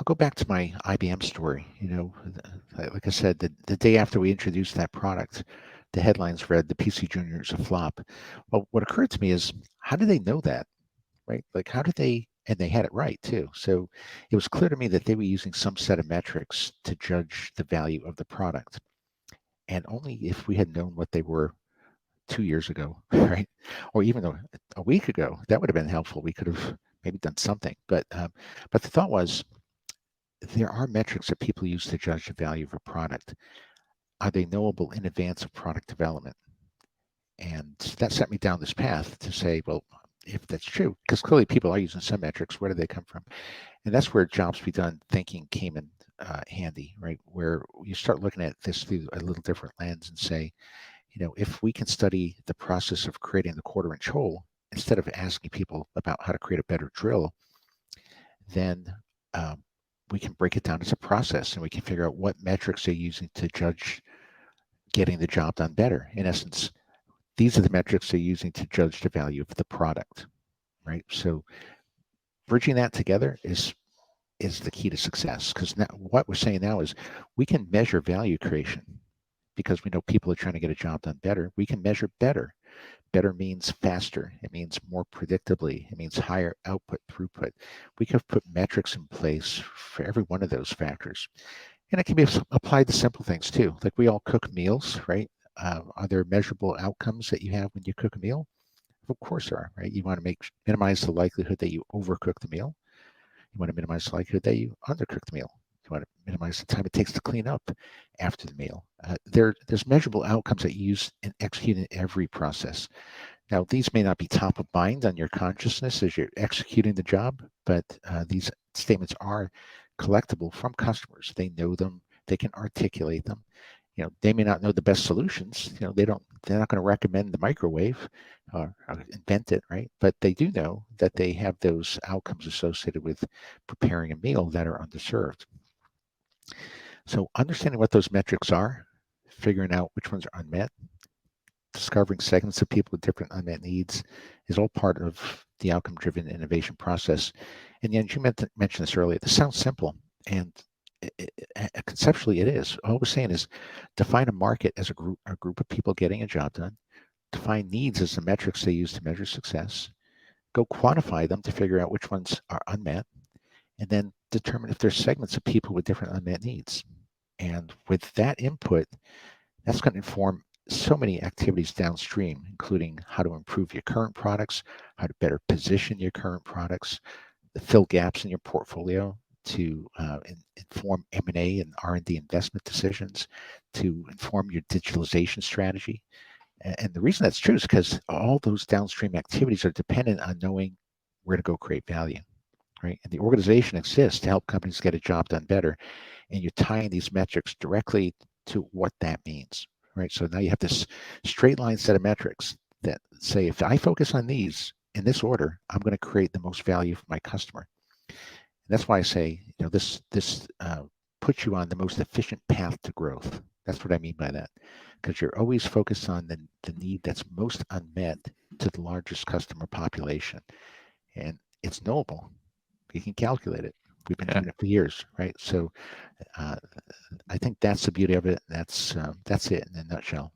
go back to my IBM story. Like I said, the day after we introduced that product, the headlines read, "The PC Junior is a flop." Well, what occurred to me is, how do they know that, right? Like, how did they, and they had it right too. So it was clear to me that they were using some set of metrics to judge the value of the product. And only if we had known what they were 2 years ago, right? Or even a week ago, that would have been helpful. We could have maybe done something. But the thought was, there are metrics that people use to judge the value of a product. Are they knowable in advance of product development? And that set me down this path to say, well, if that's true, because clearly people are using some metrics, where do they come from? And that's where jobs be done thinking came in handy, right? Where you start looking at this through a little different lens and say, if we can study the process of creating the quarter-inch hole instead of asking people about how to create a better drill, then we can break it down as a process, and we can figure out what metrics they're using to judge getting the job done better. In essence, these are the metrics they're using to judge the value of the product, right? So bridging that together is the key to success, because now what we're saying now is we can measure value creation because we know people are trying to get a job done better. We can measure better. Better means faster. It means more predictably. It means higher output throughput. We can put metrics in place for every one of those factors. And it can be applied to simple things too. Like, we all cook meals, right? Are there measurable outcomes that you have when you cook a meal? Of course there are, right? You want to minimize the likelihood that you overcook the meal. You want to minimize the likelihood that you undercook the meal. You want to minimize the time it takes to clean up after the meal. There's measurable outcomes that you use and execute in every process. Now, these may not be top of mind on your consciousness as you're executing the job, but these statements are collectible from customers. They know them. They can articulate them. They may not know the best solutions. They're not going to recommend the microwave or invent it, right? But they do know that they have those outcomes associated with preparing a meal that are underserved. So understanding what those metrics are, figuring out which ones are unmet, discovering segments of people with different unmet needs is all part of the outcome-driven innovation process. And Jens, you mentioned this earlier. This sounds simple, and conceptually it is. All we're saying is define a market as a group of people getting a job done, define needs as the metrics they use to measure success, go quantify them to figure out which ones are unmet, and then determine if there's segments of people with different unmet needs. And with that input, that's going to inform so many activities downstream, including how to improve your current products, how to better position your current products, to fill gaps in your portfolio, to inform M&A and R&D investment decisions, to inform your digitalization strategy. And the reason that's true is because all those downstream activities are dependent on knowing where to go create value, right? And the organization exists to help companies get a job done better. And you're tying these metrics directly to what that means, right? So now you have this straight line set of metrics that say, if I focus on these in this order, I'm going to create the most value for my customer. And that's why I say, this puts you on the most efficient path to growth. That's what I mean by that, because you're always focused on the need that's most unmet to the largest customer population. And it's knowable. You can calculate it. We've been doing it for years, right? So I think that's the beauty of it. That's it in a nutshell.